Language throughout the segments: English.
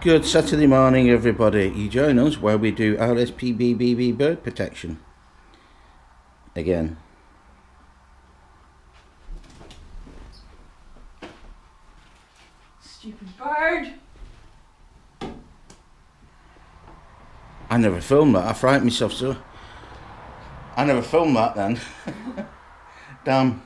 Good Saturday morning, everybody. You join us where we do RSPBBB bird protection. Again. Stupid bird. I never filmed that. I frightened myself so. I never filmed that then. Damn.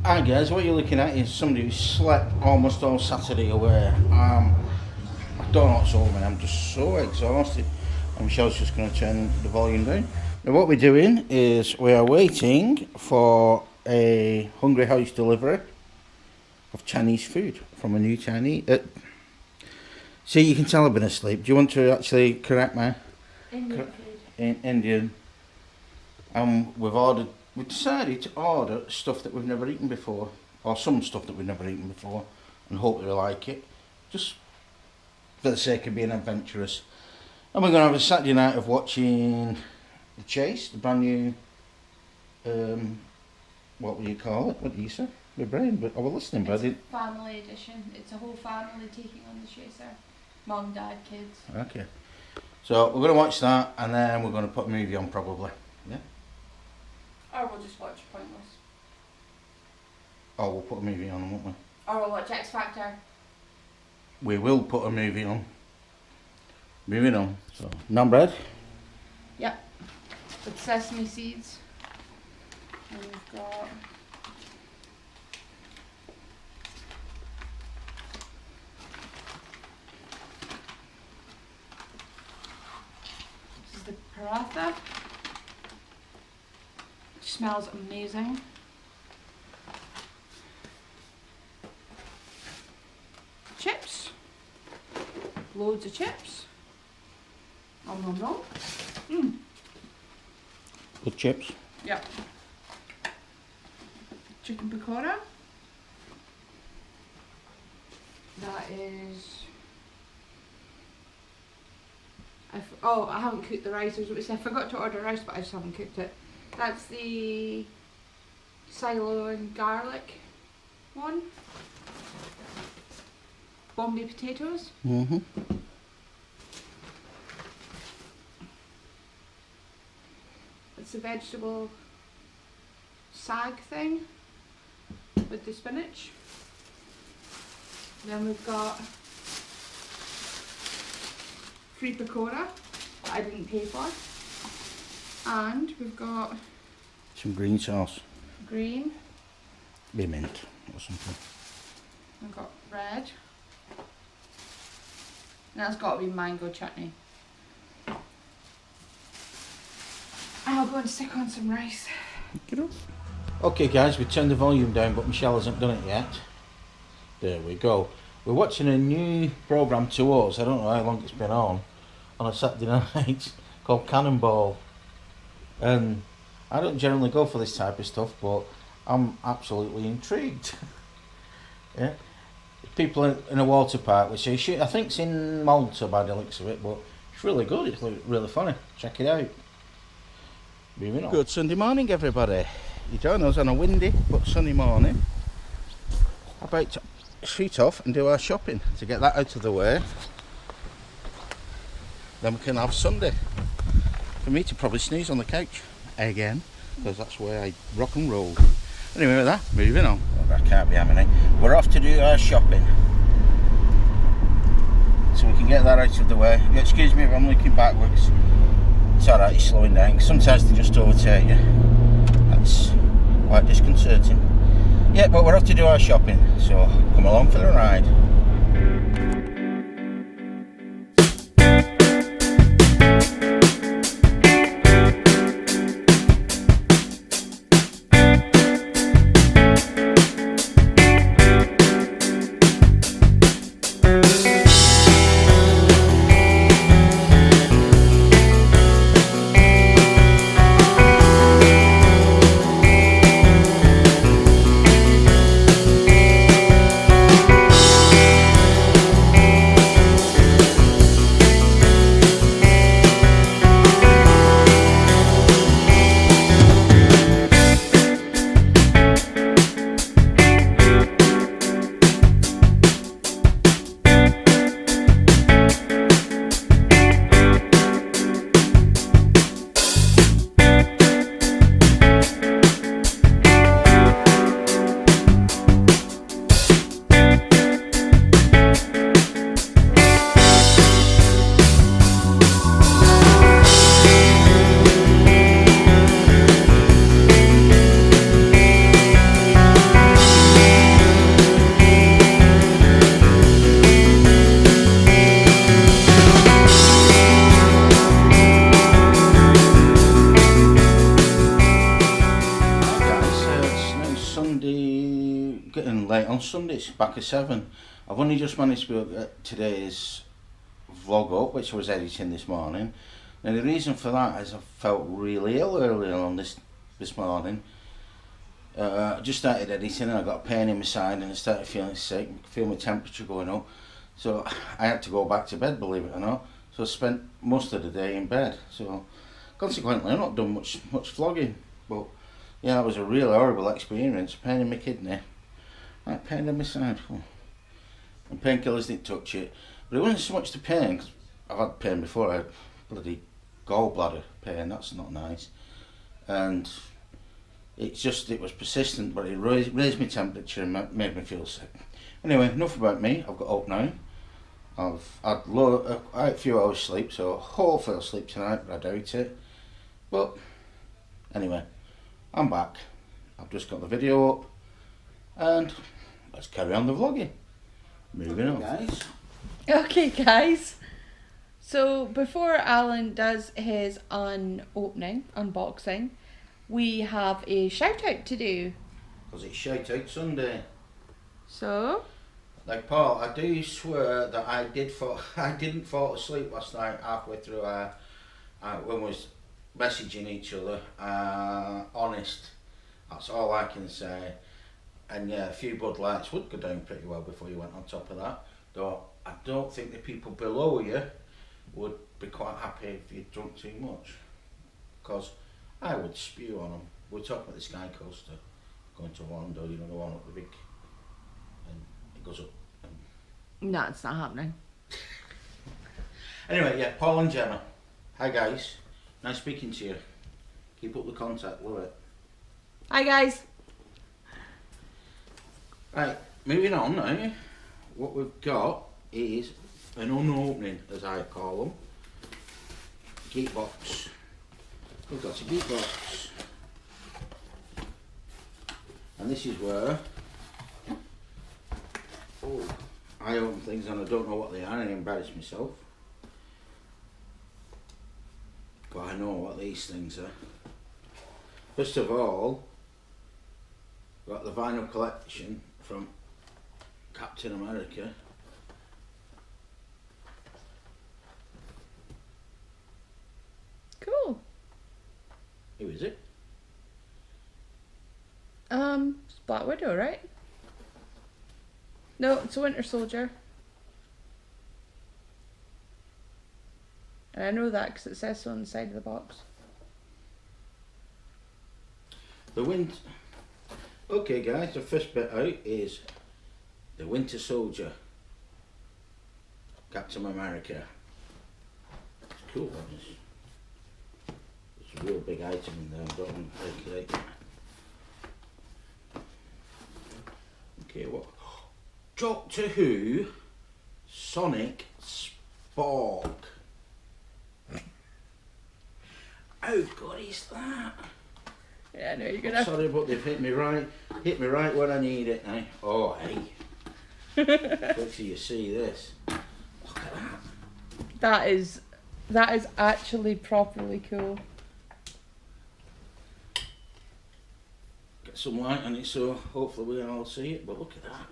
Hi guys, what you're looking at is somebody who slept almost all Saturday away. I don't know what's over me, I'm just so exhausted. And Michelle's just going to turn the volume down. Now what we're doing is we are waiting for a Hungry House delivery of Chinese food from a new Chinese... See, you can tell I've been asleep. Do you want to actually correct me? Indian food. Indian. We've decided to order stuff that we've never eaten before, or some stuff that we've never eaten before, and hope they like it, just for the sake of being adventurous. And we're going to have a Saturday night of watching The Chase, the brand new, what would you call it? What do you say? My brain, but I was listening, but I didn't. Family edition. It's a whole family taking on The Chaser. Mum, dad, kids. Okay. So we're going to watch that, and then we're going to put a movie on probably. Yeah. Or we'll just watch Pointless. Oh, we'll put a movie on, won't we? Or we'll watch X Factor. We will put a movie on. Moving on. So, naan bread. Yep. With sesame seeds. And we've got... This is the paratha. Smells amazing. Chips. Loads of chips. Nom nom nom. Mmm. Good chips. Yep. Chicken pakora. That is... I haven't cooked the rice. I forgot to order rice, but I just haven't cooked it. That's the silo and garlic one. Bombay potatoes. Mm-hmm. It's a vegetable sag thing with the spinach. Then we've got free pakora that I didn't pay for. And we've got some green sauce. Green. Be mint or something. We've got red. And that's got to be mango chutney. And I'll go and stick on some rice. Okay guys, we turned the volume down but Michelle hasn't done it yet. There we go. We're watching a new programme to us, I don't know how long it's been on a Saturday night, called Cannonball. And I don't generally go for this type of stuff, but I'm absolutely intrigued. Yeah, people in a water park, which I think it's in Malta by the looks of it, but it's really good. It's really funny. Check it out. Moving on. Good Sunday morning, everybody. You join us on a windy but sunny morning. About to shoot off and do our shopping to get that out of the way. Then we can have Sunday. For me to probably snooze on the couch again, because that's where I rock and roll. Anyway, with that, moving on. Oh, I can't be having it. We're off to do our shopping, so we can get that out of the way. Excuse me if I'm looking backwards. It's alright, you're slowing down. Sometimes they just overtake you. That's quite disconcerting. Yeah, but we're off to do our shopping, so come along for the ride. getting late on Sunday. It's back at 7. I've only just managed to get today's vlog up, which I was editing this morning. Now the reason for that is I felt really ill earlier on this morning. I just started editing and I got a pain in my side and I started feeling sick, feel my temperature going up. So I had to go back to bed, believe it or not. So I spent most of the day in bed. So consequently I've not done much vlogging. But yeah, that was a really horrible experience. Pain in my kidney, like pain in my side. Oh. And painkillers didn't touch it. But it wasn't so much the pain, because I've had pain before. I had bloody gallbladder pain, that's not nice. And it was persistent, but it raised my temperature and made me feel sick. Anyway, enough about me. I've got up now. I've had a few hours sleep, so hopefully I'll sleep tonight, but I doubt it. But anyway, I'm back. I've just got the video up, and let's carry on the vlogging. Moving on, guys. Okay, guys. So before Alan does his unboxing, we have a shout out to do. Because it's shout out Sunday. So? Like Paul, I do swear that I didn't fall asleep last night halfway through when we was messaging each other. Honest. That's all I can say. And yeah, a few Bud Lights would go down pretty well before you went on top of that. Though I don't think the people below you would be quite happy if you drunk too much. Because I would spew on them. We're talking about the Sky Coaster going to Orlando, you know, the one up the big, and it goes up. No, it's not happening. Anyway, yeah, Paul and Gemma. Hi guys, nice speaking to you. Keep up the contact, love it. Hi guys. Right, moving on now. What we've got is an unopening, as I call them. Geek box. We've got a geek box. And this is where I open things and I don't know what they are and I embarrass myself. But I know what these things are. First of all, we've got the vinyl collection from Captain America. Cool. Who is it? It's Black Widow, right? No, it's a Winter Soldier. And I know that because it says so on the side of the box. Okay guys, the first bit out is the Winter Soldier, Captain America. It's cool, isn't it? It's a real big item in there, don't break it out. Okay, what? Doctor Who Sonic Spork. How good is that? Yeah, no, you're gonna. Sorry, but they've hit me right when I need it now. Oh, hey. Wait till you see this. Look at that. That is actually properly cool. Get some light on it so hopefully we can all see it, but look at that.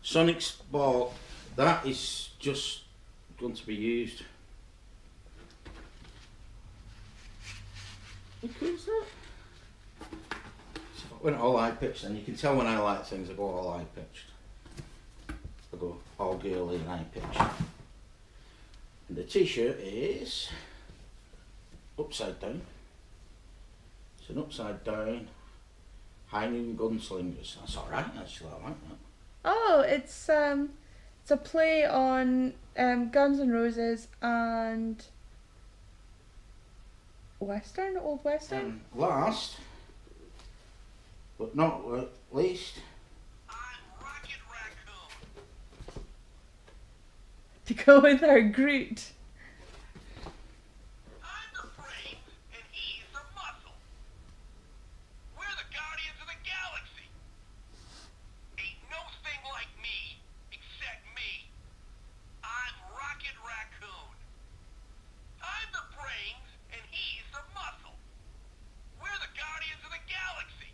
Sonic Sport, that is just going to be used. How cool is that? So I went all high pitched, and you can tell when I like things, I go all high pitched. I go all girly and high pitched. And the t-shirt is upside down. It's an upside down High Noon Gunslingers. That's alright, actually, I like that. Oh, it's a play on Guns N' Roses and Western, Old Western. And last, but not least, To go with our Groot. I'm the brain, and he's the muscle. We're the guardians of the galaxy. Ain't no thing like me, except me. I'm Rocket Raccoon. I'm the brains, and he's the muscle. We're the guardians of the galaxy.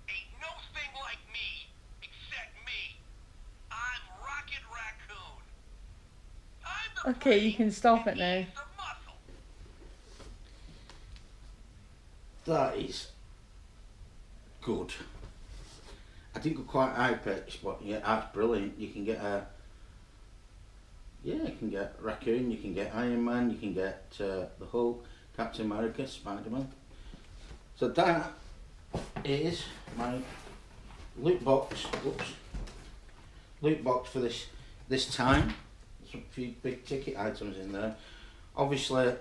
Ain't no thing like me, except Okay, you can stop it now. Ease the muscle. That is good. I didn't go quite high pitch, but yeah, that's brilliant. You can get a, yeah, you can get Raccoon, you can get Iron Man, you can get the Hulk, Captain America, Spider-Man. So that is my loot box. Oops. Loot box for this time. Some few big ticket items in there. Obviously,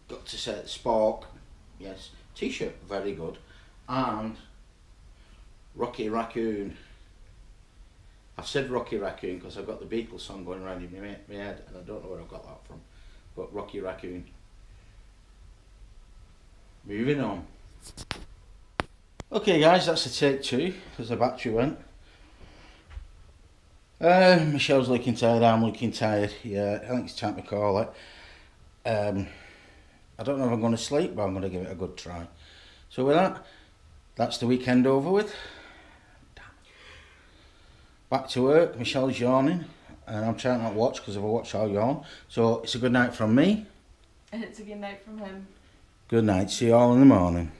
got to say Spork, yes. T-shirt, very good, and Rocky Raccoon. I've said Rocky Raccoon because I've got the Beatles song going around in my head, and I don't know where I've got that from. But Rocky Raccoon. Moving on. Okay, guys, that's a take 2 because the battery went. Michelle's looking tired, I'm looking tired. Yeah, I think it's time to call it. I don't know if I'm going to sleep, but I'm going to give it a good try. So with that, that's the weekend over with. Back to work. Michelle's yawning, and I'm trying not to watch because if I watch I'll yawn. So it's a good night from me. And it's a good night from him. Good night. See you all in the morning.